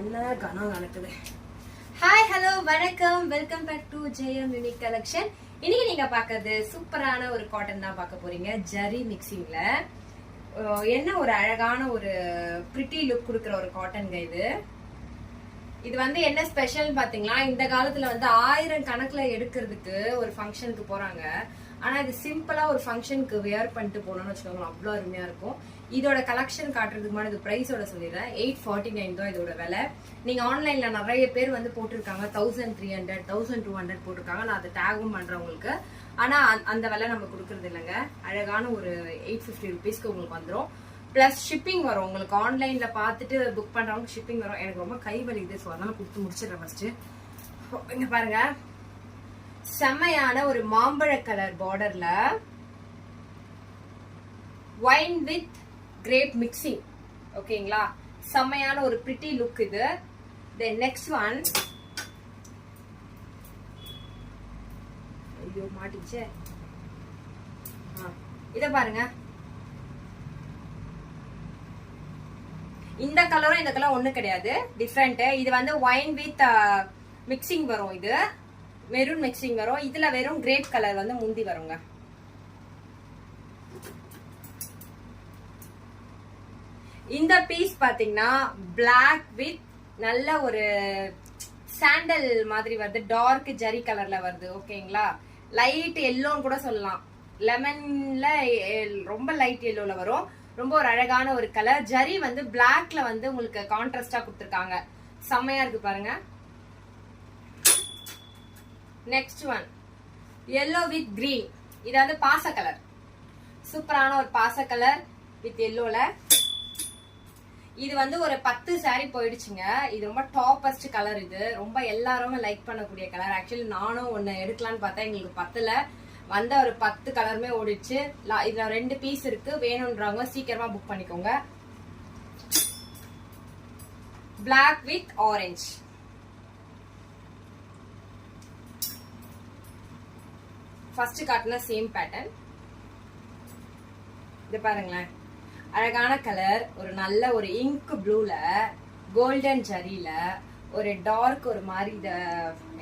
என்ன கனம் நடக்குது. ஹாய் ஹலோ வணக்கம், welcome back to Jayam unique collection. இன்னைக்கு நீங்க பாக்குறது சூப்பரான ஒரு காட்டன் தான் பார்க்க போறீங்க. ஜரி மிக்சிங்ல என்ன ஒரு அழகான ஒரு பிரிட்டி லுக் கொடுக்குற ஒரு காட்டன்ங்க இது. இது வந்து என்ன ஸ்பெஷல் பாத்தீங்களா, இந்த காலத்துல வந்து 1000 கணக்குல எடுக்கிறதுக்கு ஒரு ஃபங்க்ஷனுக்கு போறாங்க. ஆனா இது சிம்பிளா ஒரு ஃபங்க்ஷனுக்கு வேர் பண்ணிட்டு போனோம்னு வச்சுக்கோங்க, அவ்வளவு அருமையா இருக்கும். இதோட கலெக்ஷன் காட்டுறதுக்கு முன்னாடி இது பிரைஸோட சொல்லிடுறேன். 849 தான் இதோட விலை. நீங்க ஆன்லைன்ல நிறைய பேர் வந்து போட்டிருக்காங்க 1300 1200 போட்டிருக்காங்க. நான் அதை டேகும் பண்றேன் உங்களுக்கு. ஆனா அந்த விலை நம்ம கொடுக்கறது இல்லைங்க. அழகான ஒரு 850 ருபீஸ்க்கு உங்களுக்கு வந்துடும். பிளஸ் ஷிப்பிங் வரும். உங்களுக்கு ஆன்லைன்ல பார்த்துட்டு புக் பண்றவங்க ஷிப்பிங் வரும். எனக்கு ரொம்ப கை வலிக்குது, ஸோ அதனால கொடுத்து முடிச்சிடுறேன் ஃபர்ஸ்ட். இங்க பாருங்க, செம்மையான ஒரு மாம்பழ கலர் பார்டர்ல ஒயின் வித் கிரேப் மிக்சிங். ஓகேங்களா, செம்மையான ஒரு பிரிட்டி லுக் இது. தென் நெக்ஸ்ட் ஒன், ஐயோ மாட்டிச்சே, இத பாருங்க. இந்த கலரும் இந்த கலர் ஒண்ணு கிடையாது, டிஃப்ரெண்ட். இது வந்து ஒயின் வித் மிக்சிங் வரும். இது மெரூன் மிக்சிங் வரும். இதுல வெறும் கிரேப் கலர் வந்து முந்தி வருங்க. இந்த பீஸ் பாத்தீங்கன்னா பிளாக் வித் நல்ல ஒரு சாண்டல் மாதிரி வருது. டார்க் ஜரி கலர்ல வருது. ஓகேங்களா, லைட் எல்லோன்னு கூட சொல்லலாம். லெமன்ல ரொம்ப லைட் எல்லோல வரும். ரொம்ப ஒரு அழகான ஒரு கலர். ஜரி வந்து பிளாக்ல வந்து உங்களுக்கு கான்ட்ராஸ்டா கொடுத்துருக்காங்க. செம்மையா இருக்கு பாருங்க. Next one, yellow with green. இது வந்து பாச கலர், சூப்பரான ஒரு பாச கலர் வித் எல்லோல. இது வந்து ஒரு 10 சாரி போயிடுச்சுங்க. இது ரொம்ப டாப்பஸ்ட் கலர். இது ரொம்ப எல்லாருமே லைக் பண்ணக்கூடிய கலர். ஆக்சுவலி நானும் ஒன்னு எடுக்கலான்னு பார்த்தா எங்களுக்கு 10ல வந்த ஒரு 10 கலருமே ஓடிச்சு. இதுல 2 பீஸ் இருக்கு. வேணும்ன்றவங்க சீக்கிரமா புக் பண்ணிக்கோங்க. Black with orange. ஃபர்ஸ்ட் காட்டின சேம் பேட்டர்ன். இது பாருங்களேன், அழகான கலர். ஒரு நல்ல ஒரு இங்க் ப்ளூல கோல்டன் ஜரியில ஒரு டார்க் ஒரு மாதிரி, இத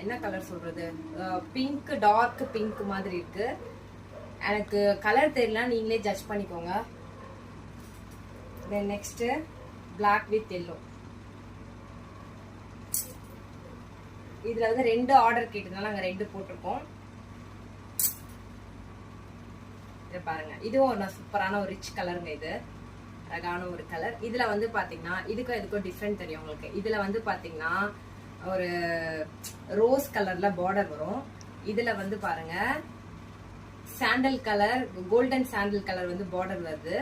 என்ன கலர் சொல்றது, பிங்க், டார்க் பிங்க் மாதிரி இருக்கு. எனக்கு கலர் தெரியல, நீங்களே ஜட்ஜ் பண்ணிக்கோங்க. Then next black with yellow. இதுல வந்து 2 ஆர்டர் கேட்டதுனால நாங்க 2 போட்டிருக்கோம். இதை பாருங்க, இதுவும் ஒரு சூப்பரான ஒரு ரிச் கலருங்க. இது அழகான ஒரு கலர். இதுல வந்து பாத்தீங்கன்னா இதுக்கும் டிஃப்ரெண்ட் தெரியும் உங்களுக்கு. இதுல வந்து பாத்தீங்கன்னா ஒரு ரோஸ் கலர்ல பார்டர் வரும். இதுல வந்து பாருங்க sandal colour, golden sandal colour வந்து பார்டர் வருது.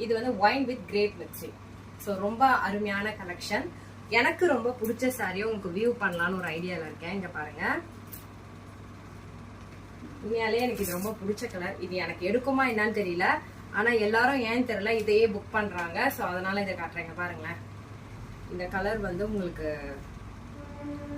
இது வந்து wine with grape mixing. So ரொம்ப அருமையான கலெக்ஷன். எனக்கு ரொம்ப பிடிச்ச சாரியை உங்களுக்கு வியூ பண்ணலான்னு ஒரு ஐடியால இருக்கேன். இங்க பாருங்க, உண்மையாலே எனக்கு இது ரொம்ப பிடிச்ச கலர். இது எனக்கு எடுக்குமா என்னன்னு தெரியல, ஆனா எல்லாரும் ஏன்னு தெரியல இதையே புக் பண்றாங்க. சோ அதனால இதை காட்டுறேங்க. பாருங்களேன், இந்த கலர் வந்து உங்களுக்கு